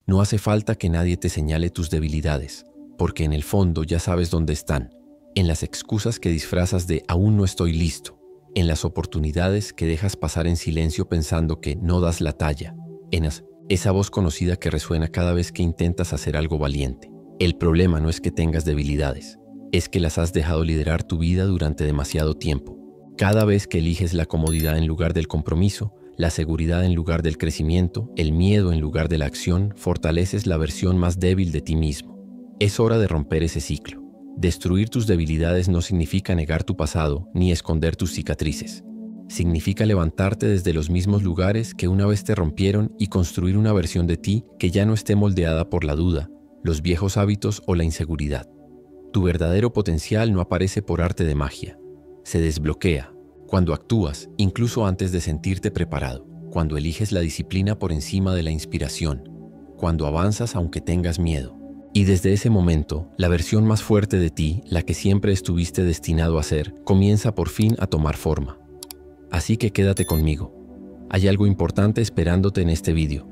No hace falta que nadie te señale tus debilidades, porque en el fondo ya sabes dónde están, en las excusas que disfrazas de aún no estoy listo, en las oportunidades que dejas pasar en silencio pensando que no das la talla, en esa voz conocida que resuena cada vez que intentas hacer algo valiente. El problema no es que tengas debilidades, es que las has dejado liderar tu vida durante demasiado tiempo. Cada vez que eliges la comodidad en lugar del compromiso, la seguridad en lugar del crecimiento, el miedo en lugar de la acción, fortaleces la versión más débil de ti mismo. Es hora de romper ese ciclo. Destruir tus debilidades no significa negar tu pasado ni esconder tus cicatrices. Significa levantarte desde los mismos lugares que una vez te rompieron y construir una versión de ti que ya no esté moldeada por la duda, los viejos hábitos o la inseguridad. Tu verdadero potencial no aparece por arte de magia. Se desbloquea cuando actúas, incluso antes de sentirte preparado, cuando eliges la disciplina por encima de la inspiración, cuando avanzas aunque tengas miedo. Y desde ese momento, la versión más fuerte de ti, la que siempre estuviste destinado a ser, comienza por fin a tomar forma. Así que quédate conmigo. Hay algo importante esperándote en este vídeo.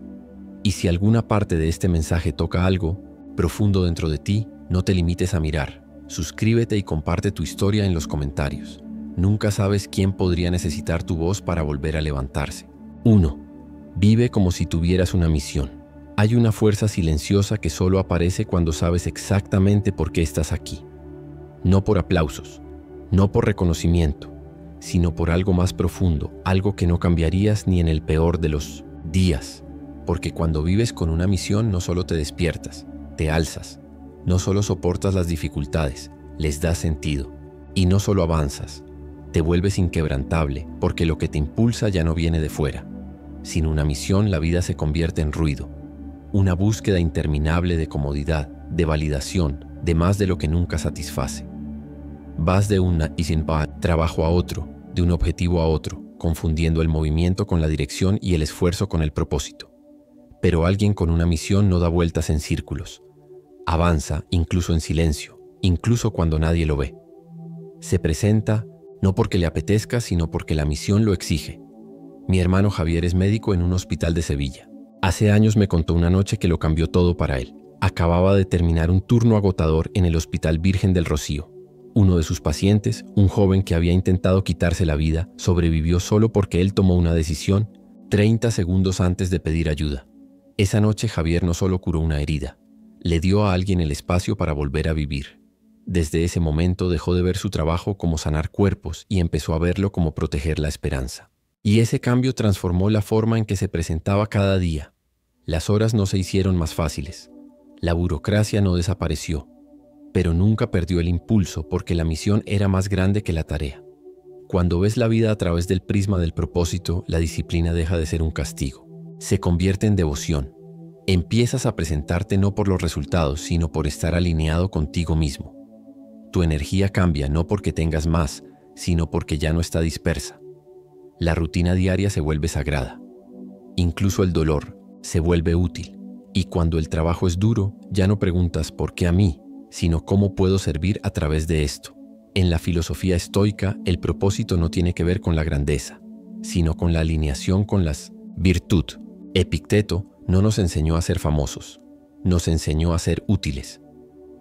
Y si alguna parte de este mensaje toca algo profundo dentro de ti, no te limites a mirar. Suscríbete y comparte tu historia en los comentarios. Nunca sabes quién podría necesitar tu voz para volver a levantarse. 1. Vive como si tuvieras una misión. Hay una fuerza silenciosa que solo aparece cuando sabes exactamente por qué estás aquí. No por aplausos, no por reconocimiento, sino por algo más profundo, algo que no cambiarías ni en el peor de los días. Porque cuando vives con una misión no solo te despiertas, te alzas. No solo soportas las dificultades, les das sentido. Y no solo avanzas, te vuelves inquebrantable, porque lo que te impulsa ya no viene de fuera. Sin una misión, la vida se convierte en ruido. Una búsqueda interminable de comodidad, de validación, de más de lo que nunca satisface. Vas de un trabajo a otro, de un objetivo a otro, confundiendo el movimiento con la dirección y el esfuerzo con el propósito. Pero alguien con una misión no da vueltas en círculos. Avanza, incluso en silencio, incluso cuando nadie lo ve. Se presenta no porque le apetezca, sino porque la misión lo exige. Mi hermano Javier es médico en un hospital de Sevilla. Hace años me contó una noche que lo cambió todo para él. Acababa de terminar un turno agotador en el Hospital Virgen del Rocío. Uno de sus pacientes, un joven que había intentado quitarse la vida, sobrevivió solo porque él tomó una decisión 30 segundos antes de pedir ayuda. Esa noche Javier no solo curó una herida, le dio a alguien el espacio para volver a vivir. Desde ese momento dejó de ver su trabajo como sanar cuerpos y empezó a verlo como proteger la esperanza. Y ese cambio transformó la forma en que se presentaba cada día. Las horas no se hicieron más fáciles. La burocracia no desapareció, pero nunca perdió el impulso porque la misión era más grande que la tarea. Cuando ves la vida a través del prisma del propósito, la disciplina deja de ser un castigo. Se convierte en devoción. Empiezas a presentarte no por los resultados, sino por estar alineado contigo mismo. Tu energía cambia no porque tengas más, sino porque ya no está dispersa. La rutina diaria se vuelve sagrada. Incluso el dolor se vuelve útil. Y cuando el trabajo es duro, ya no preguntas ¿por qué a mí?, sino ¿cómo puedo servir a través de esto? En la filosofía estoica, el propósito no tiene que ver con la grandeza, sino con la alineación con las virtud. Epicteto no nos enseñó a ser famosos, nos enseñó a ser útiles.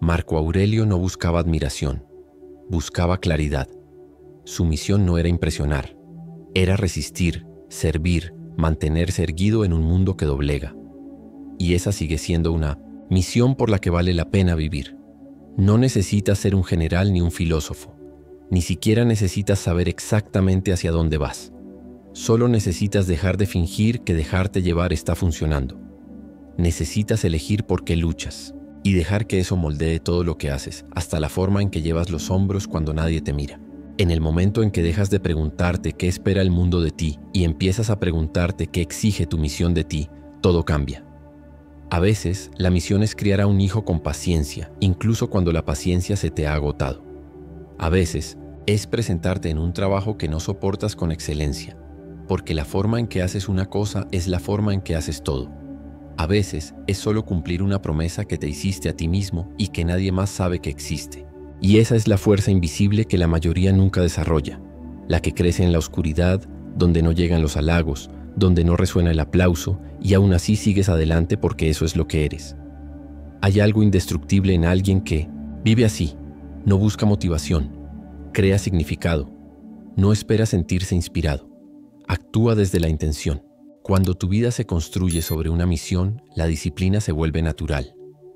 Marco Aurelio no buscaba admiración, buscaba claridad. Su misión no era impresionar, era resistir, servir, mantenerse erguido en un mundo que doblega. Y esa sigue siendo una misión por la que vale la pena vivir. No necesitas ser un general ni un filósofo, ni siquiera necesitas saber exactamente hacia dónde vas. Solo necesitas dejar de fingir que dejarte llevar está funcionando. Necesitas elegir por qué luchas y dejar que eso moldee todo lo que haces, hasta la forma en que llevas los hombros cuando nadie te mira. En el momento en que dejas de preguntarte qué espera el mundo de ti y empiezas a preguntarte qué exige tu misión de ti, todo cambia. A veces, la misión es criar a un hijo con paciencia, incluso cuando la paciencia se te ha agotado. A veces, es presentarte en un trabajo que no soportas con excelencia, porque la forma en que haces una cosa es la forma en que haces todo. A veces, es solo cumplir una promesa que te hiciste a ti mismo y que nadie más sabe que existe. Y esa es la fuerza invisible que la mayoría nunca desarrolla, la que crece en la oscuridad, donde no llegan los halagos, donde no resuena el aplauso y aún así sigues adelante porque eso es lo que eres. Hay algo indestructible en alguien que vive así, no busca motivación, crea significado, no espera sentirse inspirado, actúa desde la intención. Cuando tu vida se construye sobre una misión, la disciplina se vuelve natural,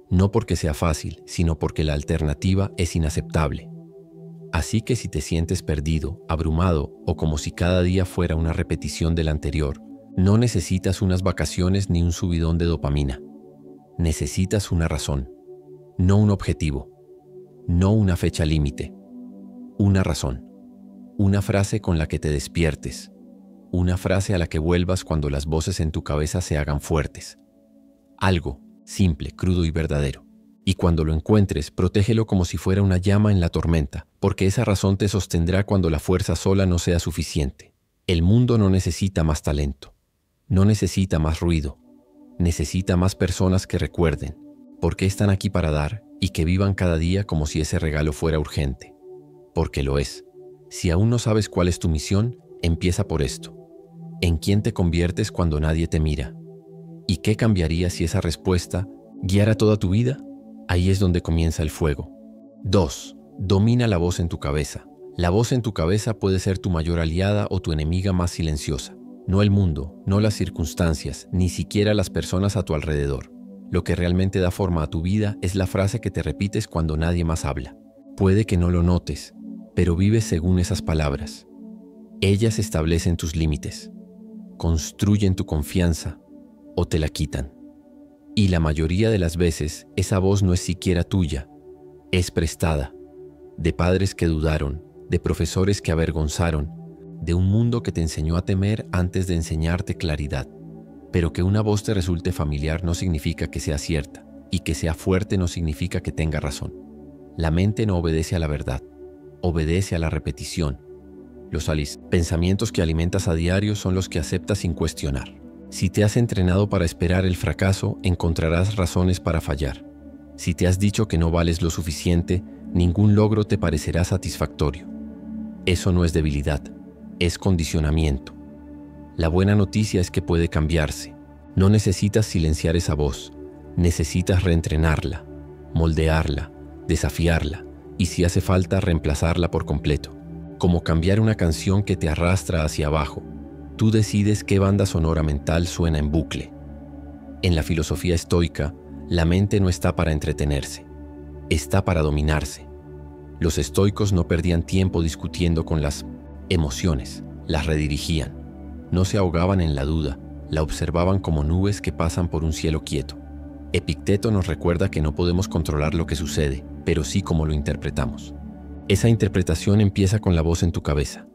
no porque sea fácil, sino porque la alternativa es inaceptable. Así que si te sientes perdido, abrumado o como si cada día fuera una repetición del anterior, no necesitas unas vacaciones ni un subidón de dopamina. Necesitas una razón, no un objetivo, no una fecha límite. Una razón, una frase con la que te despiertes, una frase a la que vuelvas cuando las voces en tu cabeza se hagan fuertes. Algo simple, crudo y verdadero. Y cuando lo encuentres, protégelo como si fuera una llama en la tormenta, porque esa razón te sostendrá cuando la fuerza sola no sea suficiente. El mundo no necesita más talento, no necesita más ruido, necesita más personas que recuerden por qué están aquí para dar y que vivan cada día como si ese regalo fuera urgente. Porque lo es. Si aún no sabes cuál es tu misión, empieza por esto. ¿En quién te conviertes cuando nadie te mira? ¿Y qué cambiaría si esa respuesta guiara toda tu vida? Ahí es donde comienza el fuego. 2. Domina la voz en tu cabeza. La voz en tu cabeza puede ser tu mayor aliada o tu enemiga más silenciosa. No el mundo, no las circunstancias, ni siquiera las personas a tu alrededor. Lo que realmente da forma a tu vida es la frase que te repites cuando nadie más habla. Puede que no lo notes, pero vives según esas palabras. Ellas establecen tus límites, construyen tu confianza o te la quitan. Y la mayoría de las veces esa voz no es siquiera tuya, es prestada, de padres que dudaron, de profesores que avergonzaron, de un mundo que te enseñó a temer antes de enseñarte claridad. Pero que una voz te resulte familiar no significa que sea cierta, y que sea fuerte no significa que tenga razón. La mente no obedece a la verdad, obedece a la repetición. Los pensamientos que alimentas a diario son los que aceptas sin cuestionar. Si te has entrenado para esperar el fracaso, encontrarás razones para fallar. Si te has dicho que no vales lo suficiente, ningún logro te parecerá satisfactorio. Eso no es debilidad, es condicionamiento. La buena noticia es que puede cambiarse. No necesitas silenciar esa voz, necesitas reentrenarla, moldearla, desafiarla y si hace falta reemplazarla por completo. Como cambiar una canción que te arrastra hacia abajo. Tú decides qué banda sonora mental suena en bucle. En la filosofía estoica, la mente no está para entretenerse, está para dominarse. Los estoicos no perdían tiempo discutiendo con las emociones, las redirigían. No se ahogaban en la duda, la observaban como nubes que pasan por un cielo quieto. Epicteto nos recuerda que no podemos controlar lo que sucede, pero sí cómo lo interpretamos. Esa interpretación empieza con la voz en tu cabeza.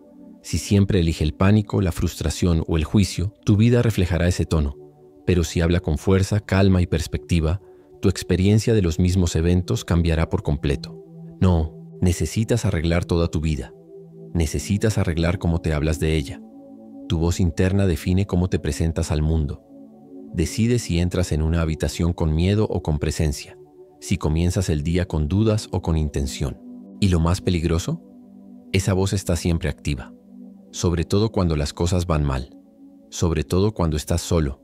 Si siempre elige el pánico, la frustración o el juicio, tu vida reflejará ese tono. Pero si habla con fuerza, calma y perspectiva, tu experiencia de los mismos eventos cambiará por completo. No, necesitas arreglar toda tu vida. Necesitas arreglar cómo te hablas de ella. Tu voz interna define cómo te presentas al mundo. Decide si entras en una habitación con miedo o con presencia, si comienzas el día con dudas o con intención. Y lo más peligroso, esa voz está siempre activa, sobre todo cuando las cosas van mal, sobre todo cuando estás solo,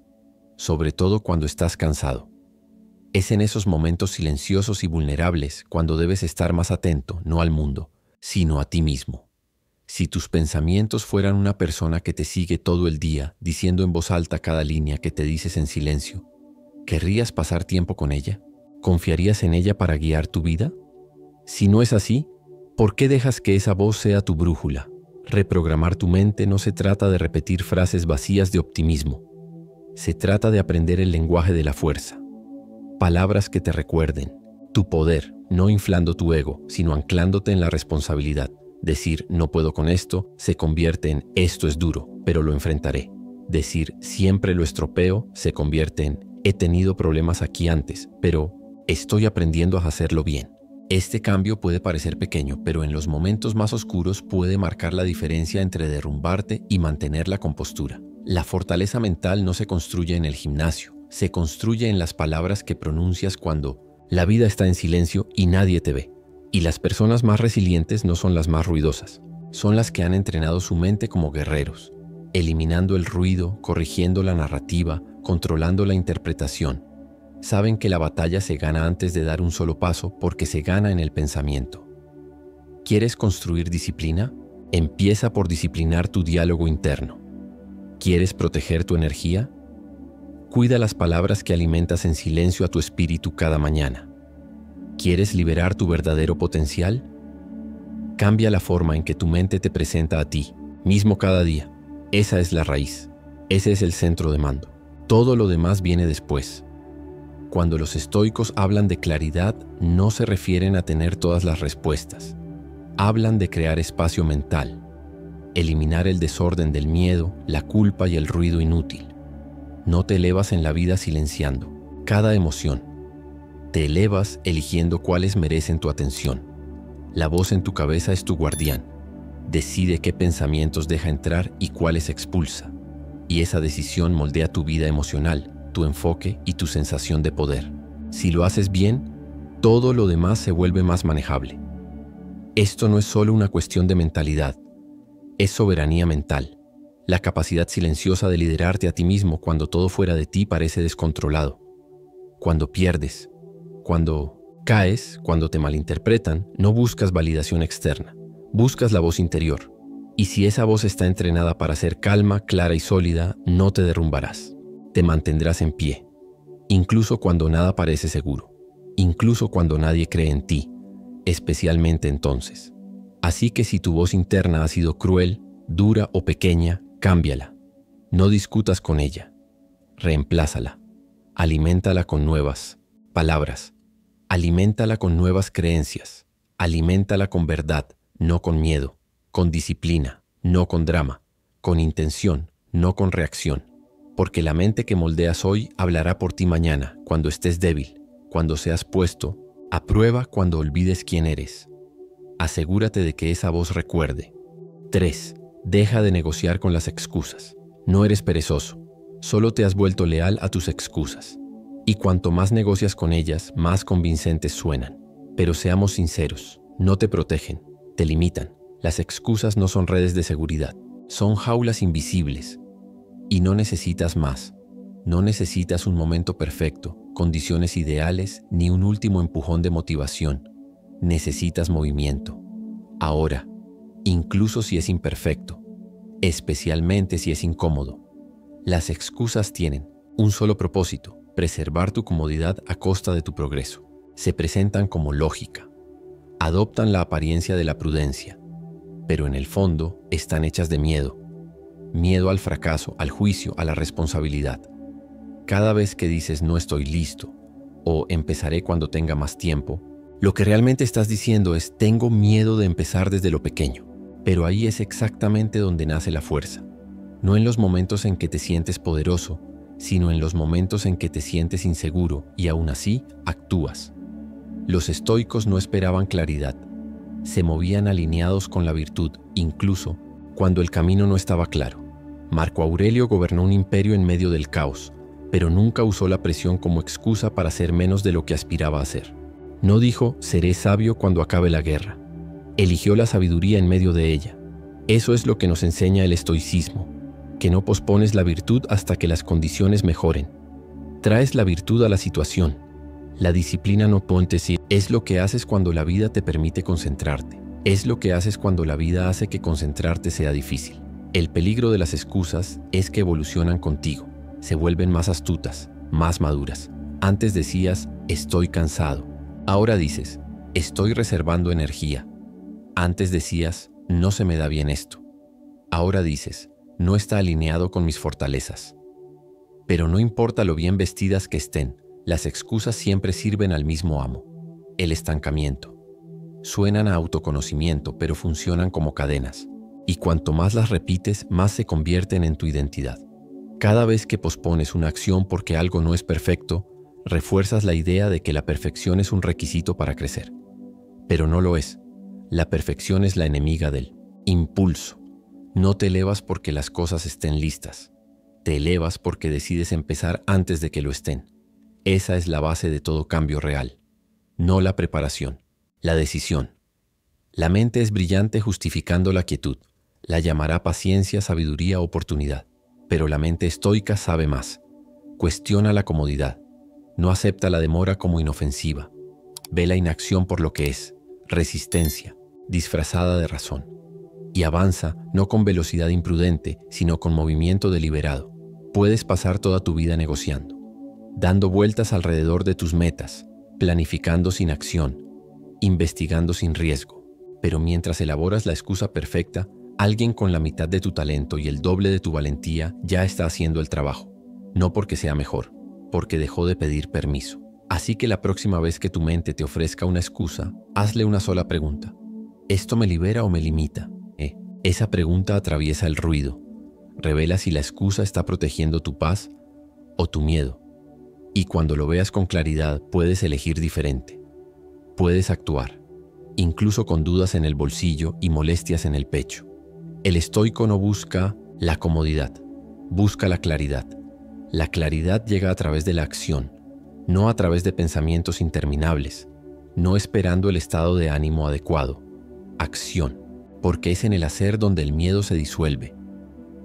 sobre todo cuando estás cansado. Es en esos momentos silenciosos y vulnerables cuando debes estar más atento, no al mundo, sino a ti mismo. Si tus pensamientos fueran una persona que te sigue todo el día, diciendo en voz alta cada línea que te dices en silencio, ¿querrías pasar tiempo con ella? ¿Confiarías en ella para guiar tu vida? Si no es así, ¿por qué dejas que esa voz sea tu brújula? Reprogramar tu mente no se trata de repetir frases vacías de optimismo. Se trata de aprender el lenguaje de la fuerza. Palabras que te recuerden tu poder, no inflando tu ego, sino anclándote en la responsabilidad. Decir no puedo con esto se convierte en esto es duro, pero lo enfrentaré. Decir siempre lo estropeo se convierte en he tenido problemas aquí antes, pero estoy aprendiendo a hacerlo bien. Este cambio puede parecer pequeño, pero en los momentos más oscuros puede marcar la diferencia entre derrumbarte y mantener la compostura. La fortaleza mental no se construye en el gimnasio, se construye en las palabras que pronuncias cuando la vida está en silencio y nadie te ve. Y las personas más resilientes no son las más ruidosas, son las que han entrenado su mente como guerreros. eliminando el ruido, corrigiendo la narrativa, controlando la interpretación. Saben que la batalla se gana antes de dar un solo paso porque se gana en el pensamiento. ¿Quieres construir disciplina? Empieza por disciplinar tu diálogo interno. ¿Quieres proteger tu energía? Cuida las palabras que alimentas en silencio a tu espíritu cada mañana. ¿Quieres liberar tu verdadero potencial? Cambia la forma en que tu mente te presenta a ti, mismo cada día. Esa es la raíz. Ese es el centro de mando. Todo lo demás viene después. Cuando los estoicos hablan de claridad, no se refieren a tener todas las respuestas. Hablan de crear espacio mental, eliminar el desorden del miedo, la culpa y el ruido inútil. No te elevas en la vida silenciando cada emoción. Te elevas eligiendo cuáles merecen tu atención. La voz en tu cabeza es tu guardián. Decide qué pensamientos deja entrar y cuáles expulsa. Y esa decisión moldea tu vida emocional, tu enfoque y tu sensación de poder. Si lo haces bien, todo lo demás se vuelve más manejable. Esto no es solo una cuestión de mentalidad, es soberanía mental, la capacidad silenciosa de liderarte a ti mismo cuando todo fuera de ti parece descontrolado. Cuando pierdes, cuando caes, cuando te malinterpretan, no buscas validación externa, buscas la voz interior. Y si esa voz está entrenada para ser calma, clara y sólida, no te derrumbarás. Te mantendrás en pie, incluso cuando nada parece seguro, incluso cuando nadie cree en ti. Especialmente entonces. Así que si tu voz interna ha sido cruel, dura o pequeña, cámbiala. No discutas con ella. Reemplázala. Aliméntala con nuevas palabras. Aliméntala con nuevas creencias. Aliméntala con verdad, no con miedo. Con disciplina, no con drama. Con intención, no con reacción. Porque la mente que moldeas hoy hablará por ti mañana, cuando estés débil, cuando seas puesto a prueba, cuando olvides quién eres. Asegúrate de que esa voz recuerde. 3. Deja de negociar con las excusas. No eres perezoso, solo te has vuelto leal a tus excusas. Y cuanto más negocias con ellas, más convincentes suenan. Pero seamos sinceros, no te protegen, te limitan. Las excusas no son redes de seguridad, son jaulas invisibles. Y no necesitas más. No necesitas un momento perfecto, condiciones ideales, ni un último empujón de motivación. Necesitas movimiento. Ahora, incluso si es imperfecto, especialmente si es incómodo. Las excusas tienen un solo propósito: preservar tu comodidad a costa de tu progreso. Se presentan como lógica. Adoptan la apariencia de la prudencia, pero en el fondo están hechas de miedo. Miedo al fracaso, al juicio, a la responsabilidad. Cada vez que dices no estoy listo o empezaré cuando tenga más tiempo, lo que realmente estás diciendo es tengo miedo de empezar desde lo pequeño. Pero ahí es exactamente donde nace la fuerza. No en los momentos en que te sientes poderoso, sino en los momentos en que te sientes inseguro y aún así actúas. Los estoicos no esperaban claridad. Se movían alineados con la virtud, incluso cuando el camino no estaba claro. Marco Aurelio gobernó un imperio en medio del caos, pero nunca usó la presión como excusa para ser menos de lo que aspiraba a ser. No dijo, seré sabio cuando acabe la guerra. Eligió la sabiduría en medio de ella. Eso es lo que nos enseña el estoicismo, que no pospones la virtud hasta que las condiciones mejoren. Traes la virtud a la situación. La disciplina no es lo que haces cuando la vida te permite concentrarte. Es lo que haces cuando la vida hace que concentrarte sea difícil. El peligro de las excusas es que evolucionan contigo. Se vuelven más astutas, más maduras. Antes decías, estoy cansado. Ahora dices, estoy reservando energía. Antes decías, no se me da bien esto. Ahora dices, no está alineado con mis fortalezas. Pero no importa lo bien vestidas que estén, las excusas siempre sirven al mismo amo: el estancamiento. Suenan a autoconocimiento, pero funcionan como cadenas. Y cuanto más las repites, más se convierten en tu identidad. Cada vez que pospones una acción porque algo no es perfecto, refuerzas la idea de que la perfección es un requisito para crecer. Pero no lo es. La perfección es la enemiga del impulso. No te elevas porque las cosas estén listas. Te elevas porque decides empezar antes de que lo estén. Esa es la base de todo cambio real. No la preparación, la decisión. La mente es brillante justificando la quietud. La llamará paciencia, sabiduría, oportunidad. Pero la mente estoica sabe más. Cuestiona la comodidad. No acepta la demora como inofensiva. Ve la inacción por lo que es, resistencia, disfrazada de razón. Y avanza no con velocidad imprudente, sino con movimiento deliberado. Puedes pasar toda tu vida negociando, dando vueltas alrededor de tus metas, planificando sin acción, investigando sin riesgo. Pero mientras elaboras la excusa perfecta, alguien con la mitad de tu talento y el doble de tu valentía ya está haciendo el trabajo. No porque sea mejor, porque dejó de pedir permiso. Así que la próxima vez que tu mente te ofrezca una excusa, hazle una sola pregunta. ¿Esto me libera o me limita? Esa pregunta atraviesa el ruido. Revela si la excusa está protegiendo tu paz o tu miedo. Y cuando lo veas con claridad, puedes elegir diferente. Puedes actuar, incluso con dudas en el bolsillo y molestias en el pecho. El estoico no busca la comodidad, busca la claridad. La claridad llega a través de la acción, no a través de pensamientos interminables, no esperando el estado de ánimo adecuado. Acción, porque es en el hacer donde el miedo se disuelve.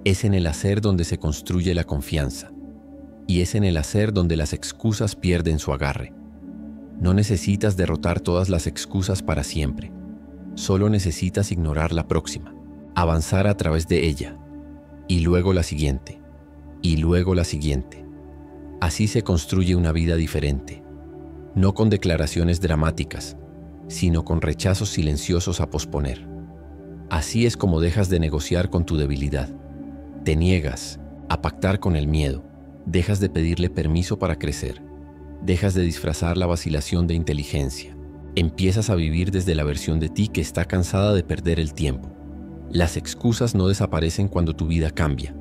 Es en el hacer donde se construye la confianza. Y es en el hacer donde las excusas pierden su agarre. No necesitas derrotar todas las excusas para siempre. Solo necesitas ignorar la próxima, avanzar a través de ella, y luego la siguiente, y luego la siguiente. Así se construye una vida diferente, no con declaraciones dramáticas, sino con rechazos silenciosos a posponer. Así es como dejas de negociar con tu debilidad. Te niegas a pactar con el miedo, dejas de pedirle permiso para crecer, dejas de disfrazar la vacilación de inteligencia, empiezas a vivir desde la versión de ti que está cansada de perder el tiempo. Las excusas no desaparecen cuando tu vida cambia,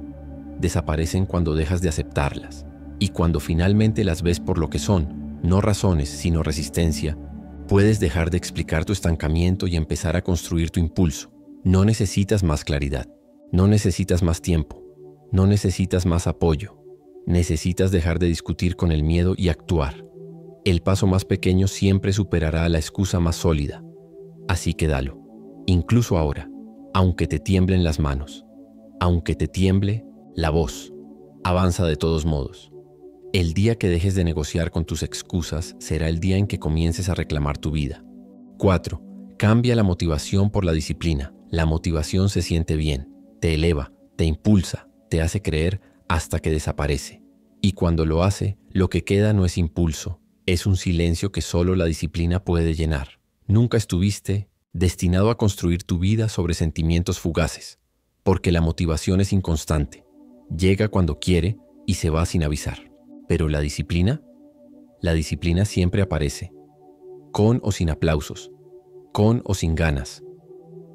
desaparecen cuando dejas de aceptarlas, y cuando finalmente las ves por lo que son, no razones sino resistencia, puedes dejar de explicar tu estancamiento y empezar a construir tu impulso. No necesitas más claridad, no necesitas más tiempo, no necesitas más apoyo. Necesitas dejar de discutir con el miedo y actuar. El paso más pequeño siempre superará a la excusa más sólida. Así que dalo, incluso ahora, aunque te tiemblen las manos, aunque te tiemble la voz, avanza de todos modos. El día que dejes de negociar con tus excusas será el día en que comiences a reclamar tu vida. 4. Cambia la motivación por la disciplina. La motivación se siente bien, te eleva, te impulsa, te hace creer hasta que desaparece. Y cuando lo hace, lo que queda no es impulso, es un silencio que solo la disciplina puede llenar. Nunca estuviste destinado a construir tu vida sobre sentimientos fugaces, porque la motivación es inconstante, llega cuando quiere y se va sin avisar. Pero la disciplina siempre aparece, con o sin aplausos, con o sin ganas,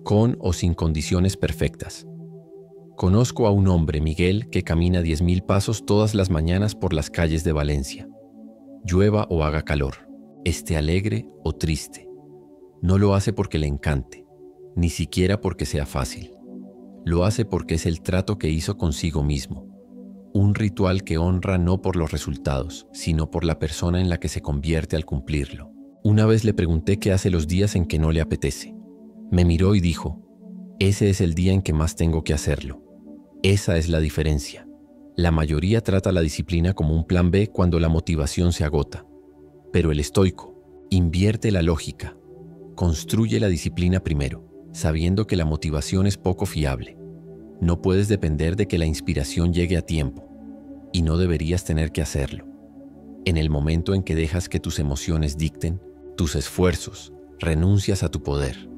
con o sin condiciones perfectas. Conozco a un hombre, Miguel, que camina 10.000 pasos todas las mañanas por las calles de Valencia. Llueva o haga calor, esté alegre o triste. No lo hace porque le encante, ni siquiera porque sea fácil. Lo hace porque es el trato que hizo consigo mismo. Un ritual que honra no por los resultados, sino por la persona en la que se convierte al cumplirlo. Una vez le pregunté qué hace los días en que no le apetece. Me miró y dijo, ese es el día en que más tengo que hacerlo. Esa es la diferencia. La mayoría trata la disciplina como un plan B cuando la motivación se agota. Pero el estoico invierte la lógica. Construye la disciplina primero, sabiendo que la motivación es poco fiable. No puedes depender de que la inspiración llegue a tiempo, y no deberías tener que hacerlo. En el momento en que dejas que tus emociones dicten tus esfuerzos, renuncias a tu poder.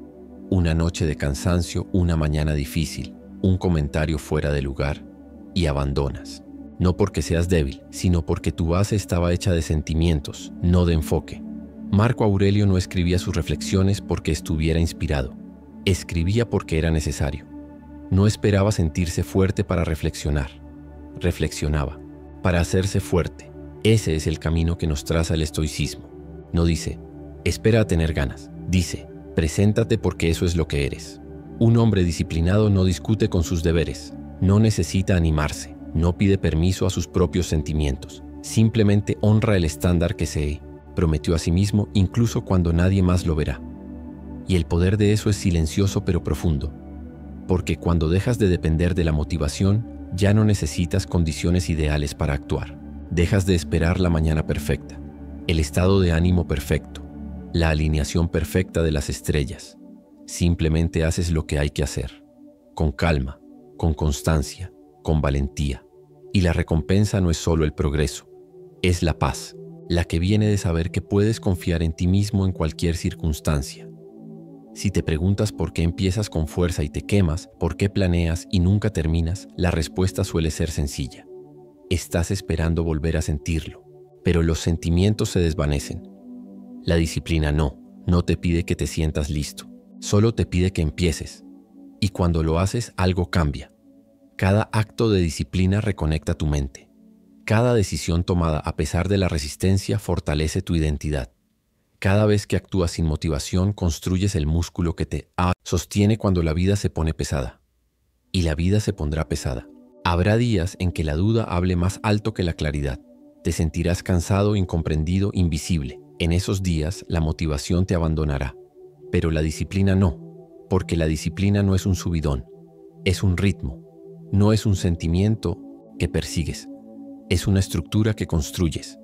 Una noche de cansancio, una mañana difícil, un comentario fuera de lugar, y abandonas. No porque seas débil, sino porque tu base estaba hecha de sentimientos, no de enfoque. Marco Aurelio no escribía sus reflexiones porque estuviera inspirado. Escribía porque era necesario. No esperaba sentirse fuerte para reflexionar. Reflexionaba para hacerse fuerte. Ese es el camino que nos traza el estoicismo. No dice, espera a tener ganas. Dice, preséntate porque eso es lo que eres. Un hombre disciplinado no discute con sus deberes. No necesita animarse. No pide permiso a sus propios sentimientos. Simplemente honra el estándar que se prometió a sí mismo incluso cuando nadie más lo verá. Y el poder de eso es silencioso pero profundo. porque cuando dejas de depender de la motivación, ya no necesitas condiciones ideales para actuar. Dejas de esperar la mañana perfecta, el estado de ánimo perfecto, la alineación perfecta de las estrellas. Simplemente haces lo que hay que hacer, con calma, con constancia, con valentía. Y la recompensa no es solo el progreso, es la paz, la que viene de saber que puedes confiar en ti mismo en cualquier circunstancia. Si te preguntas por qué empiezas con fuerza y te quemas, por qué planeas y nunca terminas, la respuesta suele ser sencilla. Estás esperando volver a sentirlo, pero los sentimientos se desvanecen. La disciplina no te pide que te sientas listo, solo te pide que empieces. Y cuando lo haces, algo cambia. Cada acto de disciplina reconecta tu mente. Cada decisión tomada a pesar de la resistencia fortalece tu identidad. Cada vez que actúas sin motivación, construyes el músculo que te sostiene cuando la vida se pone pesada. Y la vida se pondrá pesada. Habrá días en que la duda hable más alto que la claridad. Te sentirás cansado, incomprendido, invisible. En esos días, la motivación te abandonará. Pero la disciplina no, porque la disciplina no es un subidón, es un ritmo. No es un sentimiento que persigues, es una estructura que construyes.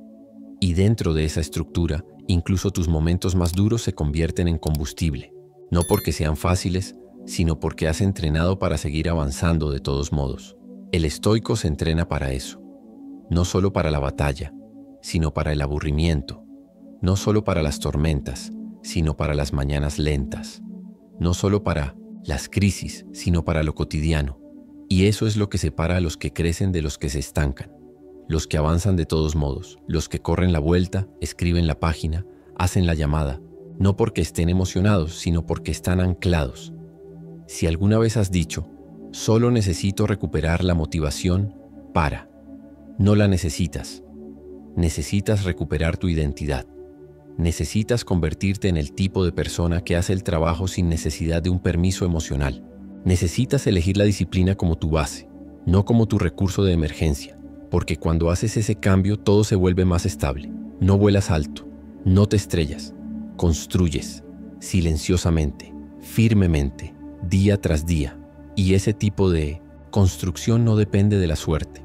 Y dentro de esa estructura, incluso tus momentos más duros se convierten en combustible. No porque sean fáciles, sino porque has entrenado para seguir avanzando de todos modos. El estoico se entrena para eso. No solo para la batalla, sino para el aburrimiento. No solo para las tormentas, sino para las mañanas lentas. No solo para las crisis, sino para lo cotidiano. Y eso es lo que separa a los que crecen de los que se estancan. Los que avanzan de todos modos, los que corren la vuelta, escriben la página, hacen la llamada, no porque estén emocionados, sino porque están anclados. Si alguna vez has dicho, solo necesito recuperar la motivación, para. No la necesitas. Necesitas recuperar tu identidad. Necesitas convertirte en el tipo de persona que hace el trabajo sin necesidad de un permiso emocional. Necesitas elegir la disciplina como tu base, no como tu recurso de emergencia, porque cuando haces ese cambio todo se vuelve más estable. No vuelas alto, no te estrellas, construyes, silenciosamente, firmemente, día tras día. Y ese tipo de construcción no depende de la suerte,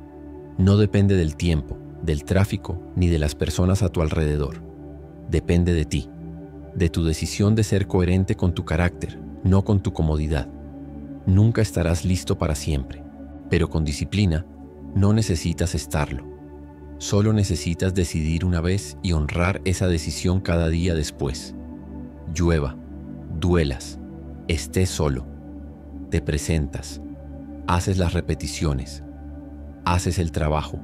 no depende del tiempo, del tráfico, ni de las personas a tu alrededor. Depende de ti, de tu decisión de ser coherente con tu carácter, no con tu comodidad. Nunca estarás listo para siempre, pero con disciplina no necesitas estarlo. Solo necesitas decidir una vez y honrar esa decisión cada día después. Llueva, duelas, estés solo, te presentas, haces las repeticiones, haces el trabajo,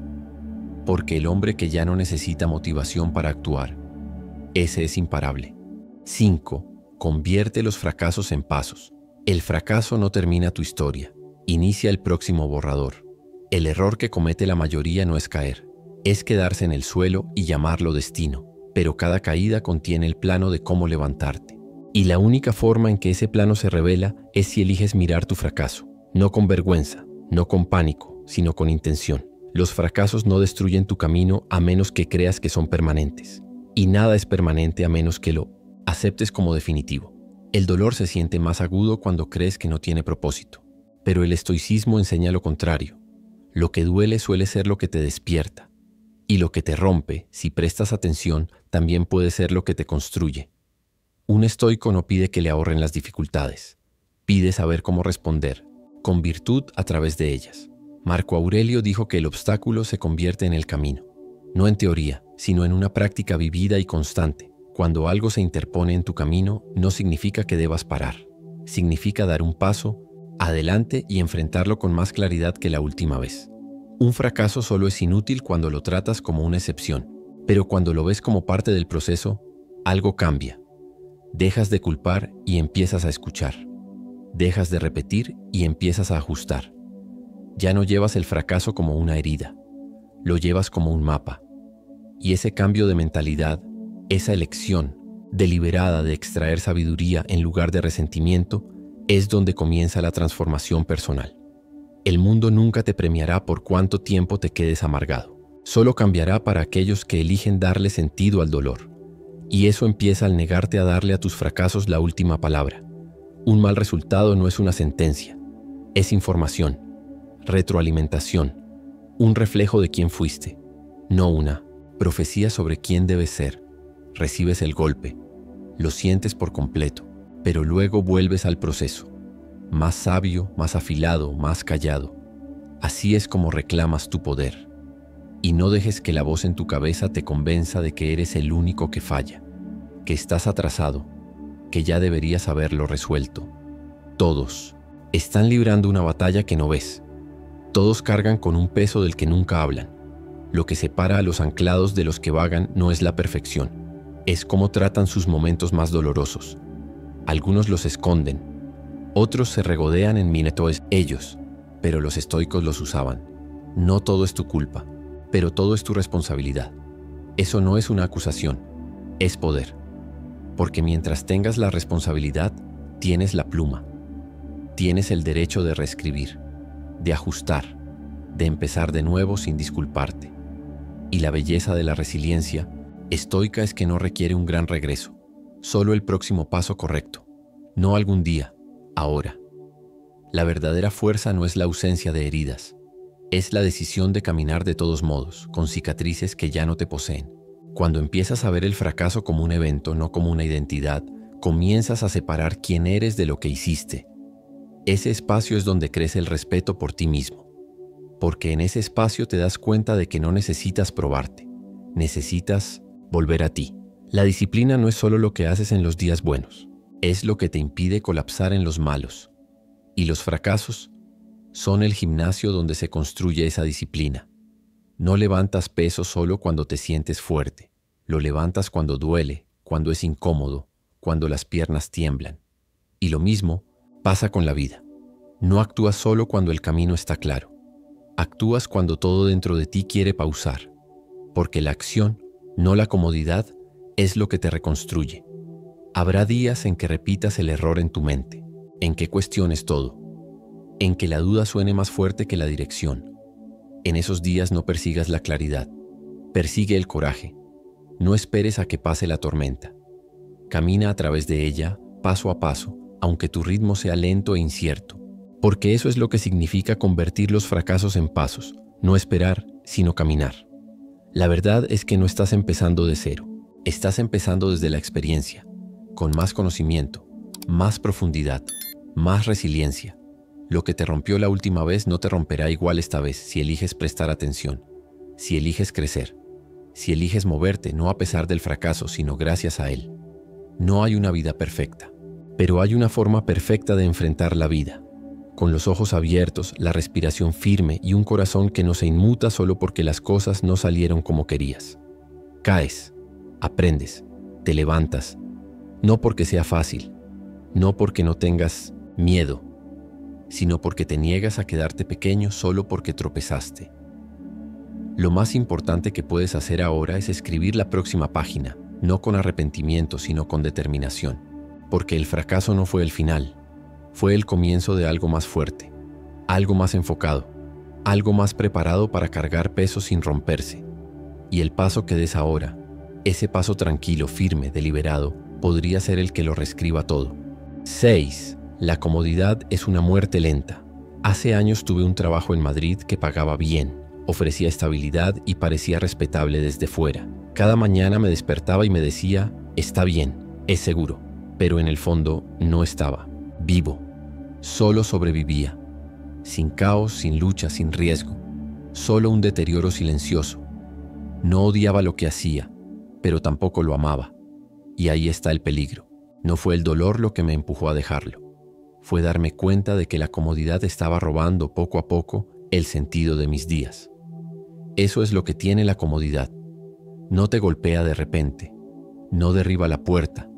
porque el hombre que ya no necesita motivación para actuar, ese es imparable. 5. Convierte los fracasos en pasos. El fracaso no termina tu historia, inicia el próximo borrador. El error que comete la mayoría no es caer, es quedarse en el suelo y llamarlo destino, pero cada caída contiene el plano de cómo levantarte. Y la única forma en que ese plano se revela es si eliges mirar tu fracaso, no con vergüenza, no con pánico, sino con intención. Los fracasos no destruyen tu camino a menos que creas que son permanentes. Y nada es permanente a menos que lo aceptes como definitivo. El dolor se siente más agudo cuando crees que no tiene propósito, pero el estoicismo enseña lo contrario. Lo que duele suele ser lo que te despierta, y lo que te rompe, si prestas atención, también puede ser lo que te construye. Un estoico no pide que le ahorren las dificultades, pide saber cómo responder, con virtud a través de ellas. Marco Aurelio dijo que el obstáculo se convierte en el camino, no en teoría, sino en una práctica vivida y constante. Cuando algo se interpone en tu camino, no significa que debas parar. Significa dar un paso adelante y enfrentarlo con más claridad que la última vez. Un fracaso solo es inútil cuando lo tratas como una excepción, pero cuando lo ves como parte del proceso, algo cambia. Dejas de culpar y empiezas a escuchar. Dejas de repetir y empiezas a ajustar. Ya no llevas el fracaso como una herida, lo llevas como un mapa. Y ese cambio de mentalidad, esa elección deliberada de extraer sabiduría en lugar de resentimiento, es donde comienza la transformación personal. El mundo nunca te premiará por cuánto tiempo te quedes amargado. Solo cambiará para aquellos que eligen darle sentido al dolor. Y eso empieza al negarte a darle a tus fracasos la última palabra. Un mal resultado no es una sentencia, Es información, retroalimentación, un reflejo de quién fuiste, no una profecía sobre quién debes ser. Recibes el golpe, lo sientes por completo, pero luego vuelves al proceso, más sabio, más afilado, más callado. Así es como reclamas tu poder. Y no dejes que la voz en tu cabeza te convenza de que eres el único que falla, que estás atrasado, que ya deberías haberlo resuelto. Todos están librando una batalla que no ves. Todos cargan con un peso del que nunca hablan. Lo que separa a los anclados de los que vagan no es la perfección, es cómo tratan sus momentos más dolorosos. Algunos los esconden, otros se regodean en minetoes ellos, pero los estoicos los usaban. No todo es tu culpa, pero todo es tu responsabilidad. Eso no es una acusación, es poder. Porque mientras tengas la responsabilidad, tienes la pluma. Tienes el derecho de reescribir, de ajustar, de empezar de nuevo sin disculparte. Y la belleza de la resiliencia estoica es que no requiere un gran regreso, solo el próximo paso correcto, no algún día, ahora. La verdadera fuerza no es la ausencia de heridas, es la decisión de caminar de todos modos, con cicatrices que ya no te poseen. Cuando empiezas a ver el fracaso como un evento, no como una identidad, comienzas a separar quién eres de lo que hiciste. Ese espacio es donde crece el respeto por ti mismo, porque en ese espacio te das cuenta de que no necesitas probarte, necesitas volver a ti. La disciplina no es solo lo que haces en los días buenos, es lo que te impide colapsar en los malos. Y los fracasos son el gimnasio donde se construye esa disciplina. No levantas peso solo cuando te sientes fuerte, lo levantas cuando duele, cuando es incómodo, cuando las piernas tiemblan. Y lo mismo pasa con la vida. No actúas solo cuando el camino está claro. Actúas cuando todo dentro de ti quiere pausar, porque la acción, no la comodidad, es lo que te reconstruye. Habrá días en que repitas el error en tu mente, en que cuestiones todo, en que la duda suene más fuerte que la dirección. En esos días no persigas la claridad, persigue el coraje. No esperes a que pase la tormenta. Camina a través de ella, paso a paso, aunque tu ritmo sea lento e incierto, porque eso es lo que significa convertir los fracasos en pasos, no esperar, sino caminar. La verdad es que no estás empezando de cero, estás empezando desde la experiencia, con más conocimiento, más profundidad, más resiliencia. Lo que te rompió la última vez no te romperá igual esta vez si eliges prestar atención, si eliges crecer, si eliges moverte no a pesar del fracaso, sino gracias a él. No hay una vida perfecta, pero hay una forma perfecta de enfrentar la vida, con los ojos abiertos, la respiración firme y un corazón que no se inmuta solo porque las cosas no salieron como querías. Caes, aprendes, te levantas, no porque sea fácil, no porque no tengas miedo, sino porque te niegas a quedarte pequeño solo porque tropezaste. Lo más importante que puedes hacer ahora es escribir la próxima página, no con arrepentimiento, sino con determinación, porque el fracaso no fue el final, fue el comienzo de algo más fuerte, algo más enfocado, algo más preparado para cargar peso sin romperse. Y el paso que des ahora, ese paso tranquilo, firme, deliberado, podría ser el que lo reescriba todo. 6. La comodidad es una muerte lenta. Hace años tuve un trabajo en Madrid que pagaba bien, ofrecía estabilidad y parecía respetable desde fuera. Cada mañana me despertaba y me decía, está bien, es seguro, pero en el fondo no estaba. Vivo. Solo sobrevivía. Sin caos, sin lucha, sin riesgo. Solo un deterioro silencioso. No odiaba lo que hacía, pero tampoco lo amaba. Y ahí está el peligro. No fue el dolor lo que me empujó a dejarlo. Fue darme cuenta de que la comodidad estaba robando poco a poco el sentido de mis días. Eso es lo que tiene la comodidad. No te golpea de repente. No derriba la puerta.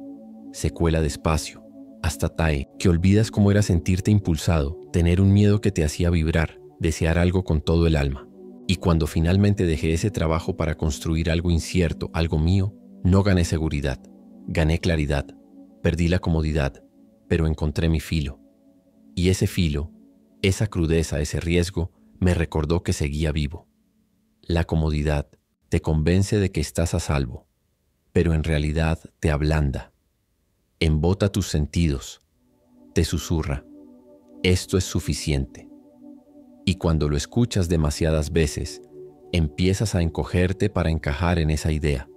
Se cuela despacio. Hasta tae, que olvidas cómo era sentirte impulsado, tener un miedo que te hacía vibrar, desear algo con todo el alma. Y cuando finalmente dejé ese trabajo para construir algo incierto, algo mío, no gané seguridad, gané claridad, perdí la comodidad, pero encontré mi filo. Y ese filo, esa crudeza, ese riesgo, me recordó que seguía vivo. La comodidad te convence de que estás a salvo, pero en realidad te ablanda. Embota tus sentidos, te susurra, Esto es suficiente. Y cuando lo escuchas demasiadas veces, empiezas a encogerte para encajar en esa idea.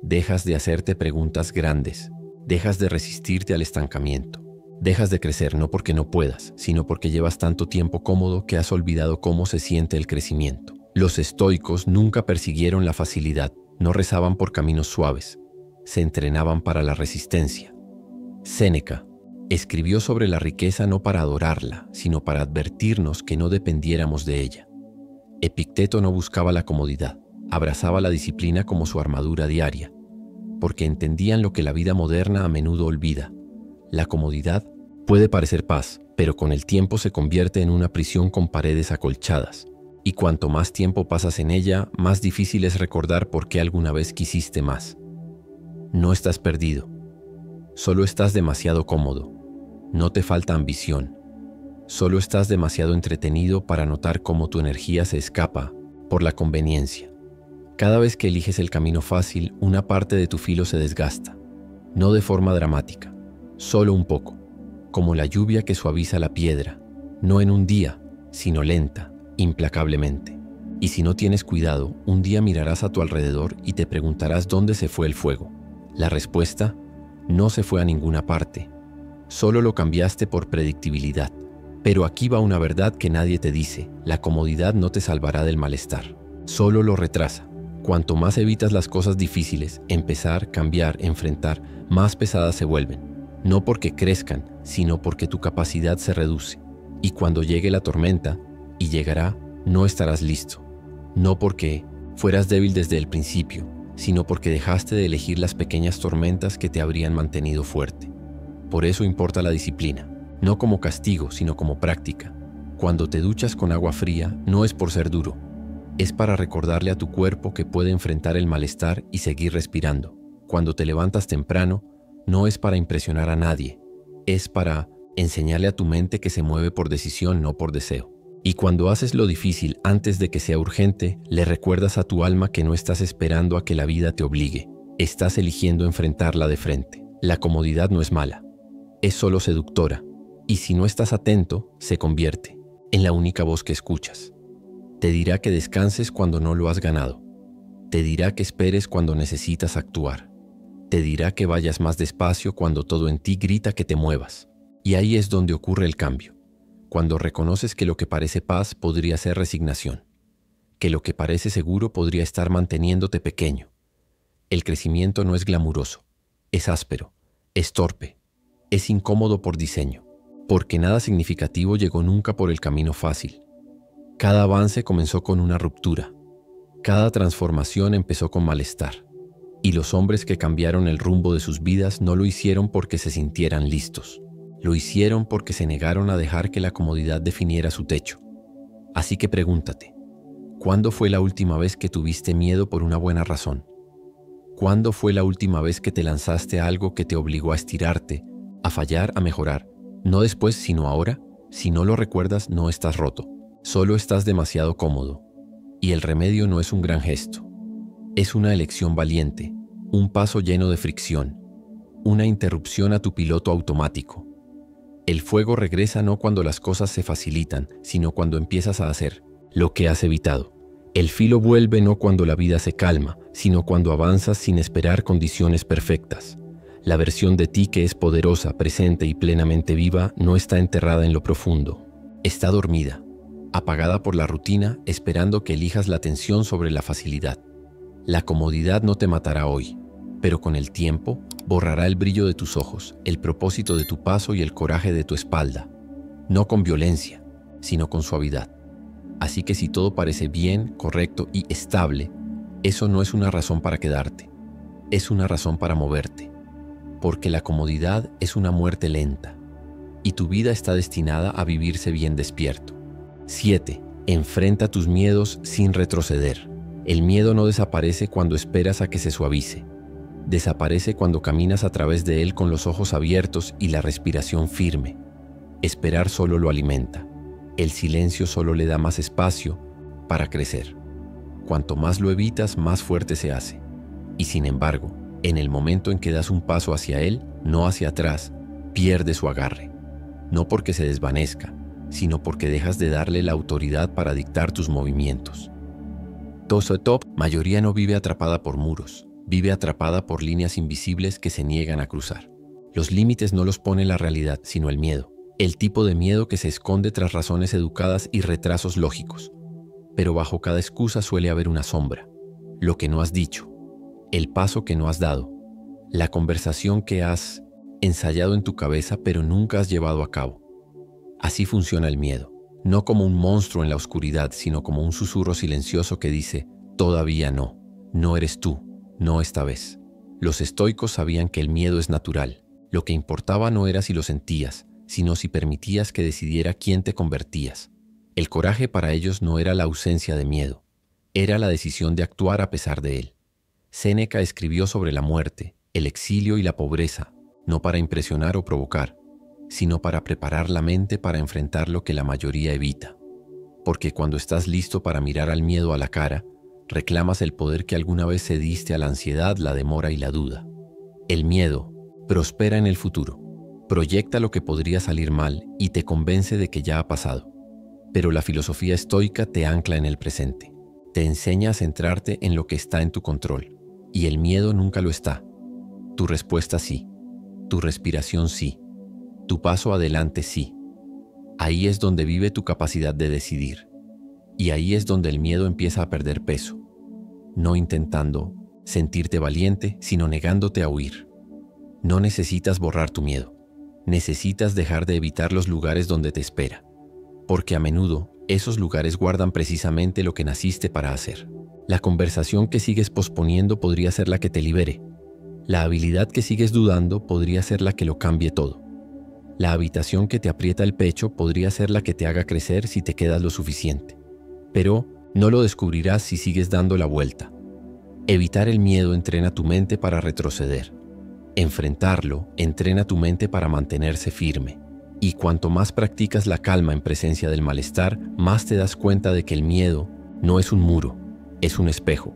Dejas de hacerte preguntas grandes, dejas de resistirte al estancamiento. Dejas de crecer no porque no puedas, sino porque llevas tanto tiempo cómodo que has olvidado cómo se siente el crecimiento. Los estoicos nunca persiguieron la facilidad, no rezaban por caminos suaves, se entrenaban para la resistencia. Séneca escribió sobre la riqueza no para adorarla, sino para advertirnos que no dependiéramos de ella. Epicteto no buscaba la comodidad, abrazaba la disciplina como su armadura diaria, porque entendían lo que la vida moderna a menudo olvida. La comodidad puede parecer paz, pero con el tiempo se convierte en una prisión con paredes acolchadas. Y cuanto más tiempo pasas en ella, más difícil es recordar por qué alguna vez quisiste más. No estás perdido. Solo estás demasiado cómodo. No te falta ambición. Solo estás demasiado entretenido para notar cómo tu energía se escapa por la conveniencia. Cada vez que eliges el camino fácil, una parte de tu filo se desgasta. No de forma dramática. Solo un poco, como la lluvia que suaviza la piedra, no en un día, sino lenta, implacablemente. Y si no tienes cuidado, un día mirarás a tu alrededor y te preguntarás dónde se fue el fuego. La respuesta, no se fue a ninguna parte. Solo lo cambiaste por predictibilidad. Pero aquí va una verdad que nadie te dice: la comodidad no te salvará del malestar, solo lo retrasa. Cuanto más evitas las cosas difíciles, empezar, cambiar, enfrentar, más pesadas se vuelven. No porque crezcan, sino porque tu capacidad se reduce. Y cuando llegue la tormenta, y llegará, no estarás listo. No porque fueras débil desde el principio, sino porque dejaste de elegir las pequeñas tormentas que te habrían mantenido fuerte. Por eso importa la disciplina, no como castigo, sino como práctica. Cuando te duchas con agua fría, no es por ser duro, es para recordarle a tu cuerpo que puede enfrentar el malestar y seguir respirando. Cuando te levantas temprano, no es para impresionar a nadie, es para enseñarle a tu mente que se mueve por decisión, no por deseo. Y cuando haces lo difícil antes de que sea urgente, le recuerdas a tu alma que no estás esperando a que la vida te obligue, estás eligiendo enfrentarla de frente. La comodidad no es mala, es solo seductora, y si no estás atento, se convierte en la única voz que escuchas. Te dirá que descanses cuando no lo has ganado, te dirá que esperes cuando necesitas actuar. Te dirá que vayas más despacio cuando todo en ti grita que te muevas. Y ahí es donde ocurre el cambio. Cuando reconoces que lo que parece paz podría ser resignación. Que lo que parece seguro podría estar manteniéndote pequeño. El crecimiento no es glamuroso. Es áspero. Es torpe. Es incómodo por diseño. Porque nada significativo llegó nunca por el camino fácil. Cada avance comenzó con una ruptura. Cada transformación empezó con malestar. Y los hombres que cambiaron el rumbo de sus vidas no lo hicieron porque se sintieran listos. Lo hicieron porque se negaron a dejar que la comodidad definiera su techo. Así que pregúntate, ¿cuándo fue la última vez que tuviste miedo por una buena razón? ¿Cuándo fue la última vez que te lanzaste a algo que te obligó a estirarte, a fallar, a mejorar? No después, sino ahora. Si no lo recuerdas, no estás roto. Solo estás demasiado cómodo. Y el remedio no es un gran gesto. Es una elección valiente, un paso lleno de fricción, una interrupción a tu piloto automático. El fuego regresa no cuando las cosas se facilitan, sino cuando empiezas a hacer lo que has evitado. El filo vuelve no cuando la vida se calma, sino cuando avanzas sin esperar condiciones perfectas. La versión de ti que es poderosa, presente y plenamente viva no está enterrada en lo profundo. Está dormida, apagada por la rutina, esperando que elijas la atención sobre la facilidad. La comodidad no te matará hoy, pero con el tiempo borrará el brillo de tus ojos, el propósito de tu paso y el coraje de tu espalda. No con violencia, sino con suavidad. Así que si todo parece bien, correcto y estable, eso no es una razón para quedarte, es una razón para moverte. Porque la comodidad es una muerte lenta, y tu vida está destinada a vivirse bien despierto. 7. Enfrenta tus miedos sin retroceder. El miedo no desaparece cuando esperas a que se suavice. Desaparece cuando caminas a través de él con los ojos abiertos y la respiración firme. Esperar solo lo alimenta. El silencio solo le da más espacio para crecer. Cuanto más lo evitas, más fuerte se hace. Y sin embargo, en el momento en que das un paso hacia él, no hacia atrás, pierde su agarre. no porque se desvanezca, sino porque dejas de darle la autoridad para dictar tus movimientos. Top, mayoría no vive atrapada por muros, vive atrapada por líneas invisibles que se niegan a cruzar. Los límites no los pone la realidad, sino el miedo. El tipo de miedo que se esconde tras razones educadas y retrasos lógicos. Pero bajo cada excusa suele haber una sombra. Lo que no has dicho, el paso que no has dado, la conversación que has ensayado en tu cabeza pero nunca has llevado a cabo. Así funciona el miedo, no como un monstruo en la oscuridad, sino como un susurro silencioso que dice, todavía no, no eres tú, no esta vez. Los estoicos sabían que el miedo es natural. Lo que importaba no era si lo sentías, sino si permitías que decidiera quién te convertías. El coraje para ellos no era la ausencia de miedo, era la decisión de actuar a pesar de él. Séneca escribió sobre la muerte, el exilio y la pobreza, no para impresionar o provocar, sino para preparar la mente para enfrentar lo que la mayoría evita. Porque cuando estás listo para mirar al miedo a la cara, reclamas el poder que alguna vez cediste a la ansiedad, la demora y la duda. El miedo prospera en el futuro, proyecta lo que podría salir mal y te convence de que ya ha pasado. Pero la filosofía estoica te ancla en el presente, te enseña a centrarte en lo que está en tu control, y el miedo nunca lo está. Tu respuesta sí, tu respiración sí, tu paso adelante sí. Ahí es donde vive tu capacidad de decidir, y ahí es donde el miedo empieza a perder peso, no intentando sentirte valiente, sino negándote a huir. No necesitas borrar tu miedo, necesitas dejar de evitar los lugares donde te espera, porque a menudo esos lugares guardan precisamente lo que naciste para hacer. La conversación que sigues posponiendo podría ser la que te libere. La habilidad que sigues dudando podría ser la que lo cambie todo. La habitación que te aprieta el pecho podría ser la que te haga crecer si te quedas lo suficiente. Pero no lo descubrirás si sigues dando la vuelta. Evitar el miedo entrena tu mente para retroceder. Enfrentarlo entrena tu mente para mantenerse firme. Y cuanto más practicas la calma en presencia del malestar, más te das cuenta de que el miedo no es un muro, es un espejo.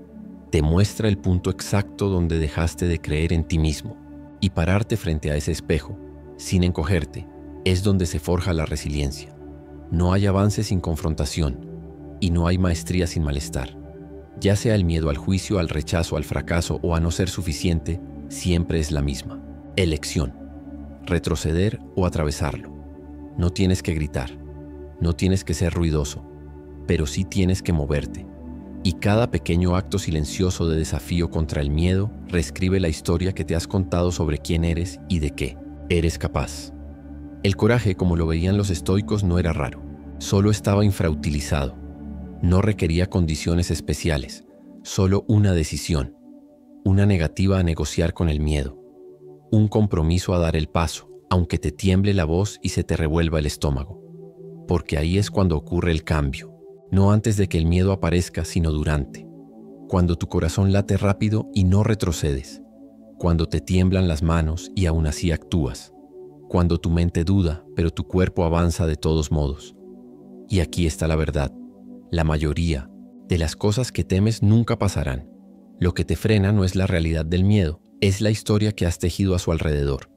Te muestra el punto exacto donde dejaste de creer en ti mismo. Y pararte frente a ese espejo, sin encogerte, es donde se forja la resiliencia. No hay avance sin confrontación, y no hay maestría sin malestar. Ya sea el miedo al juicio, al rechazo, al fracaso o a no ser suficiente, siempre es la misma. Elección. Retroceder o atravesarlo. No tienes que gritar, no tienes que ser ruidoso, pero sí tienes que moverte. Y cada pequeño acto silencioso de desafío contra el miedo reescribe la historia que te has contado sobre quién eres y de qué eres capaz. El coraje, como lo veían los estoicos, no era raro, solo estaba infrautilizado. No requería condiciones especiales, solo una decisión, una negativa a negociar con el miedo, un compromiso a dar el paso, aunque te tiemble la voz y se te revuelva el estómago. Porque ahí es cuando ocurre el cambio, no antes de que el miedo aparezca, sino durante. Cuando tu corazón late rápido y no retrocedes. Cuando te tiemblan las manos y aún así actúas. Cuando tu mente duda, pero tu cuerpo avanza de todos modos. Y aquí está la verdad. La mayoría de las cosas que temes nunca pasarán. Lo que te frena no es la realidad del miedo, es la historia que has tejido a su alrededor.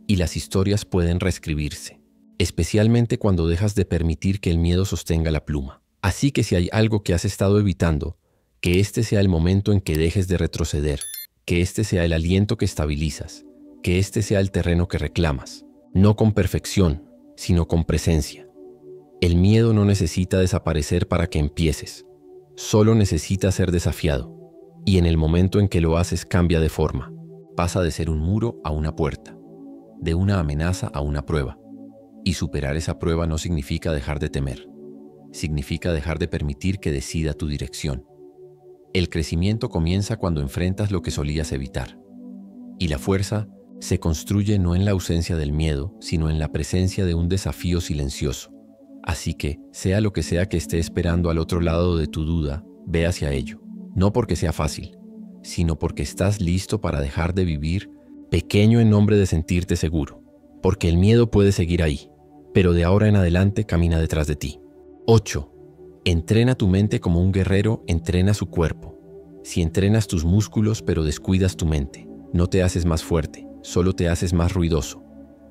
Y las historias pueden reescribirse, especialmente cuando dejas de permitir que el miedo sostenga la pluma. Así que si hay algo que has estado evitando, que este sea el momento en que dejes de retroceder, que este sea el aliento que estabilizas, que este sea el terreno que reclamas, no con perfección, sino con presencia. El miedo no necesita desaparecer para que empieces, solo necesita ser desafiado, y en el momento en que lo haces cambia de forma, pasa de ser un muro a una puerta, de una amenaza a una prueba, y superar esa prueba no significa dejar de temer, significa dejar de permitir que decida tu dirección. El crecimiento comienza cuando enfrentas lo que solías evitar, y la fuerza se construye no en la ausencia del miedo, sino en la presencia de un desafío silencioso. Así que, sea lo que sea que esté esperando al otro lado de tu duda, ve hacia ello, no porque sea fácil, sino porque estás listo para dejar de vivir pequeño en nombre de sentirte seguro, porque el miedo puede seguir ahí, pero de ahora en adelante camina detrás de ti. 8. Entrena tu mente como un guerrero entrena su cuerpo. Si entrenas tus músculos pero descuidas tu mente, no te haces más fuerte, solo te haces más ruidoso.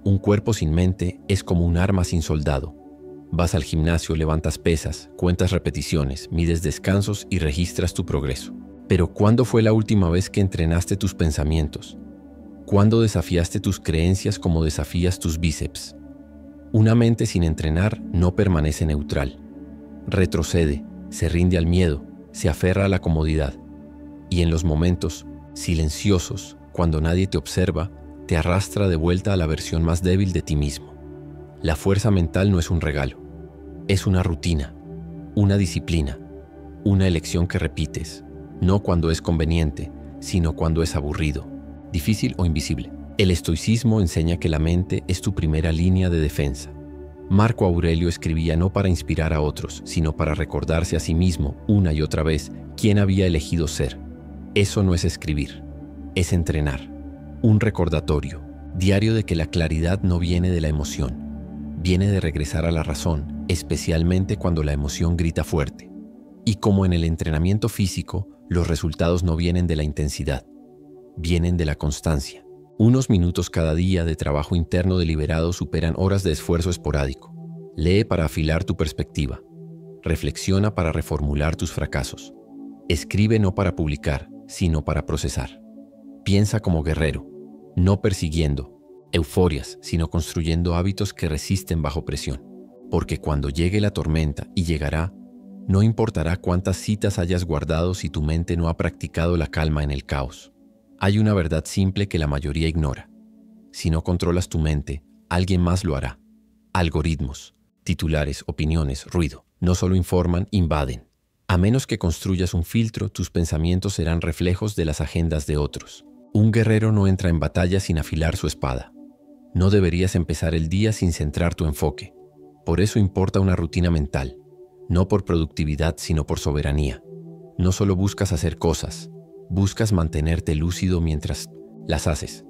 Un cuerpo sin mente es como un arma sin soldado. Vas al gimnasio, levantas pesas, cuentas repeticiones, mides descansos y registras tu progreso. Pero ¿cuándo fue la última vez que entrenaste tus pensamientos? ¿Cuándo desafiaste tus creencias como desafías tus bíceps? Una mente sin entrenar no permanece neutral. Retrocede, se rinde al miedo, se aferra a la comodidad. Y en los momentos silenciosos, cuando nadie te observa, te arrastra de vuelta a la versión más débil de ti mismo. La fuerza mental no es un regalo, es una rutina, una disciplina, una elección que repites, no cuando es conveniente, sino cuando es aburrido, difícil o invisible. El estoicismo enseña que la mente es tu primera línea de defensa. Marco Aurelio escribía no para inspirar a otros, sino para recordarse a sí mismo una y otra vez quién había elegido ser. Eso no es escribir, es entrenar. Un recordatorio diario de que la claridad no viene de la emoción, viene de regresar a la razón, especialmente cuando la emoción grita fuerte. Y como en el entrenamiento físico, los resultados no vienen de la intensidad, vienen de la constancia. Unos minutos cada día de trabajo interno deliberado superan horas de esfuerzo esporádico. Lee para afilar tu perspectiva. Reflexiona para reformular tus fracasos. Escribe no para publicar, sino para procesar. Piensa como guerrero, no persiguiendo euforias, sino construyendo hábitos que resisten bajo presión. Porque cuando llegue la tormenta, y llegará, no importará cuántas citas hayas guardado si tu mente no ha practicado la calma en el caos. Hay una verdad simple que la mayoría ignora. Si no controlas tu mente, alguien más lo hará. Algoritmos, titulares, opiniones, ruido, no solo informan, invaden. A menos que construyas un filtro, tus pensamientos serán reflejos de las agendas de otros. Un guerrero no entra en batalla sin afilar su espada. No deberías empezar el día sin centrar tu enfoque. Por eso importa una rutina mental, no por productividad, sino por soberanía. No solo buscas hacer cosas, buscas mantenerte lúcido mientras las haces.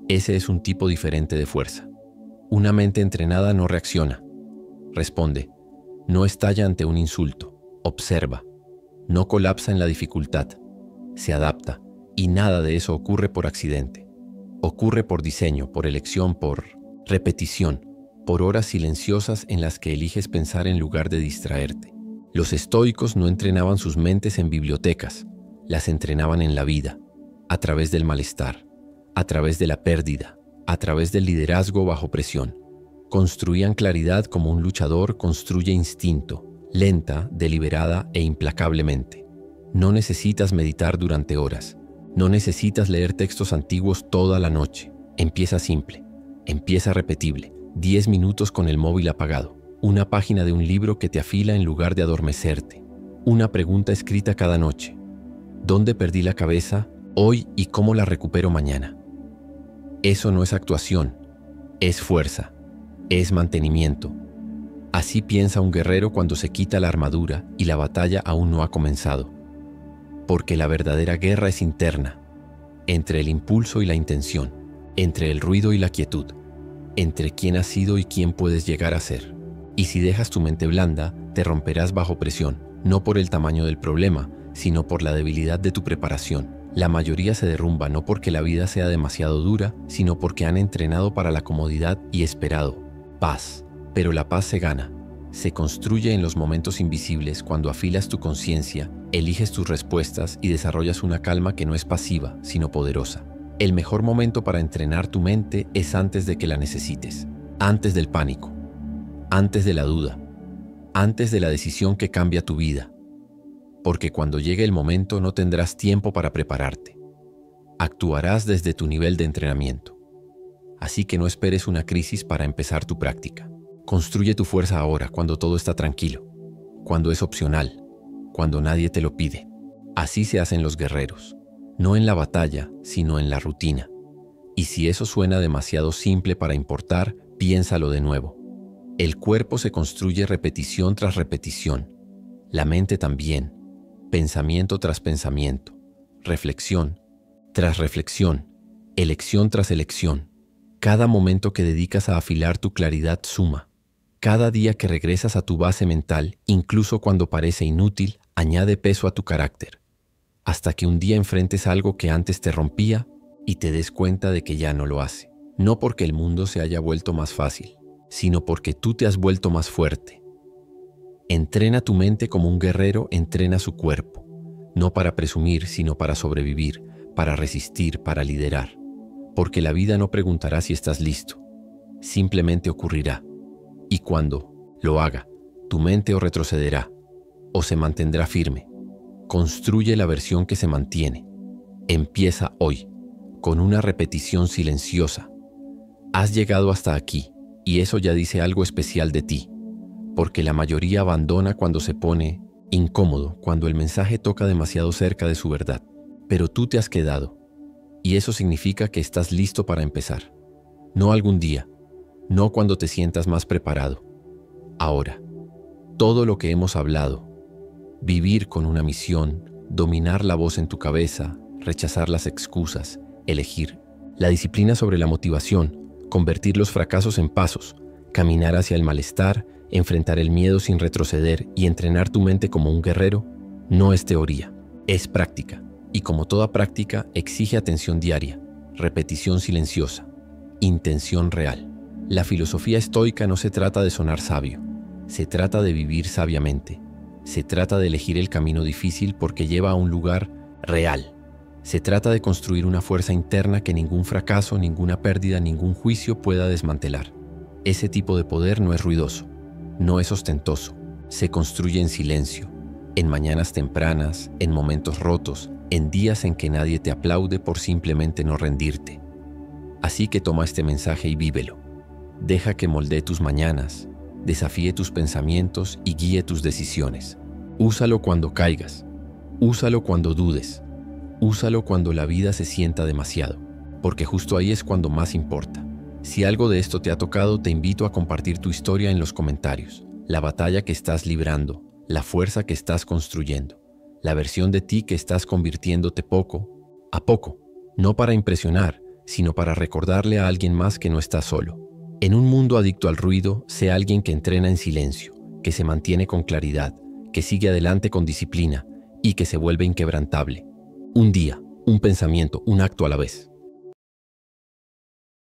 Ese es un tipo diferente de fuerza. Una mente entrenada no reacciona, responde, no estalla ante un insulto, observa, no colapsa en la dificultad, se adapta, y nada de eso ocurre por accidente. Ocurre por diseño, por elección, por repetición, por horas silenciosas en las que eliges pensar en lugar de distraerte. Los estoicos no entrenaban sus mentes en bibliotecas, las entrenaban en la vida, a través del malestar, a través de la pérdida, a través del liderazgo bajo presión. Construían claridad como un luchador construye instinto, lenta, deliberada e implacablemente. No necesitas meditar durante horas, no necesitas leer textos antiguos toda la noche. Empieza simple, empieza repetible, 10 minutos con el móvil apagado, una página de un libro que te afila en lugar de adormecerte, una pregunta escrita cada noche. ¿Dónde perdí la cabeza hoy y cómo la recupero mañana? Eso no es actuación, es fuerza, es mantenimiento. Así piensa un guerrero cuando se quita la armadura y la batalla aún no ha comenzado. Porque la verdadera guerra es interna, entre el impulso y la intención, entre el ruido y la quietud, entre quién has sido y quién puedes llegar a ser. Y si dejas tu mente blanda, te romperás bajo presión, no por el tamaño del problema, sino por la debilidad de tu preparación. La mayoría se derrumba no porque la vida sea demasiado dura, sino porque han entrenado para la comodidad y esperado paz. Pero la paz se gana, se construye en los momentos invisibles cuando afilas tu conciencia, eliges tus respuestas y desarrollas una calma que no es pasiva, sino poderosa. El mejor momento para entrenar tu mente es antes de que la necesites, antes del pánico, antes de la duda, antes de la decisión que cambia tu vida. Porque cuando llegue el momento no tendrás tiempo para prepararte. Actuarás desde tu nivel de entrenamiento. Así que no esperes una crisis para empezar tu práctica. Construye tu fuerza ahora, cuando todo está tranquilo, cuando es opcional, cuando nadie te lo pide. Así se hacen los guerreros, no en la batalla, sino en la rutina. Y si eso suena demasiado simple para importar, piénsalo de nuevo. El cuerpo se construye repetición tras repetición, la mente también. Pensamiento tras pensamiento, reflexión tras reflexión, elección tras elección. Cada momento que dedicas a afilar tu claridad suma. Cada día que regresas a tu base mental, incluso cuando parece inútil, añade peso a tu carácter. Hasta que un día enfrentes algo que antes te rompía y te des cuenta de que ya no lo hace. no porque el mundo se haya vuelto más fácil, sino porque tú te has vuelto más fuerte. Entrena tu mente como un guerrero entrena su cuerpo, no para presumir, sino para sobrevivir, para resistir, para liderar. Porque la vida no preguntará si estás listo, simplemente ocurrirá. Y cuando lo haga, tu mente o retrocederá, o se mantendrá firme. Construye la versión que se mantiene. Empieza hoy, con una repetición silenciosa. Has llegado hasta aquí, y eso ya dice algo especial de ti, porque la mayoría abandona cuando se pone incómodo, cuando el mensaje toca demasiado cerca de su verdad. Pero tú te has quedado, y eso significa que estás listo para empezar. No algún día, no cuando te sientas más preparado. Ahora, todo lo que hemos hablado, vivir con una misión, dominar la voz en tu cabeza, rechazar las excusas, elegir, la disciplina sobre la motivación, convertir los fracasos en pasos, caminar hacia el malestar, enfrentar el miedo sin retroceder y entrenar tu mente como un guerrero, no es teoría, es práctica. Y como toda práctica, exige atención diaria, repetición silenciosa, intención real. La filosofía estoica no se trata de sonar sabio, se trata de vivir sabiamente. Se trata de elegir el camino difícil porque lleva a un lugar real. Se trata de construir una fuerza interna que ningún fracaso, ninguna pérdida, ningún juicio pueda desmantelar. Ese tipo de poder no es ruidoso, no es ostentoso. Se construye en silencio, en mañanas tempranas, en momentos rotos, en días en que nadie te aplaude por simplemente no rendirte. Así que toma este mensaje y vívelo. Deja que moldee tus mañanas, desafíe tus pensamientos y guíe tus decisiones. Úsalo cuando caigas, úsalo cuando dudes, úsalo cuando la vida se sienta demasiado, porque justo ahí es cuando más importa. Si algo de esto te ha tocado, te invito a compartir tu historia en los comentarios, la batalla que estás librando, la fuerza que estás construyendo, la versión de ti que estás convirtiéndote poco a poco, no para impresionar, sino para recordarle a alguien más que no estás solo. En un mundo adicto al ruido, sé alguien que entrena en silencio, que se mantiene con claridad, que sigue adelante con disciplina y que se vuelve inquebrantable. Un día, un pensamiento, un acto a la vez.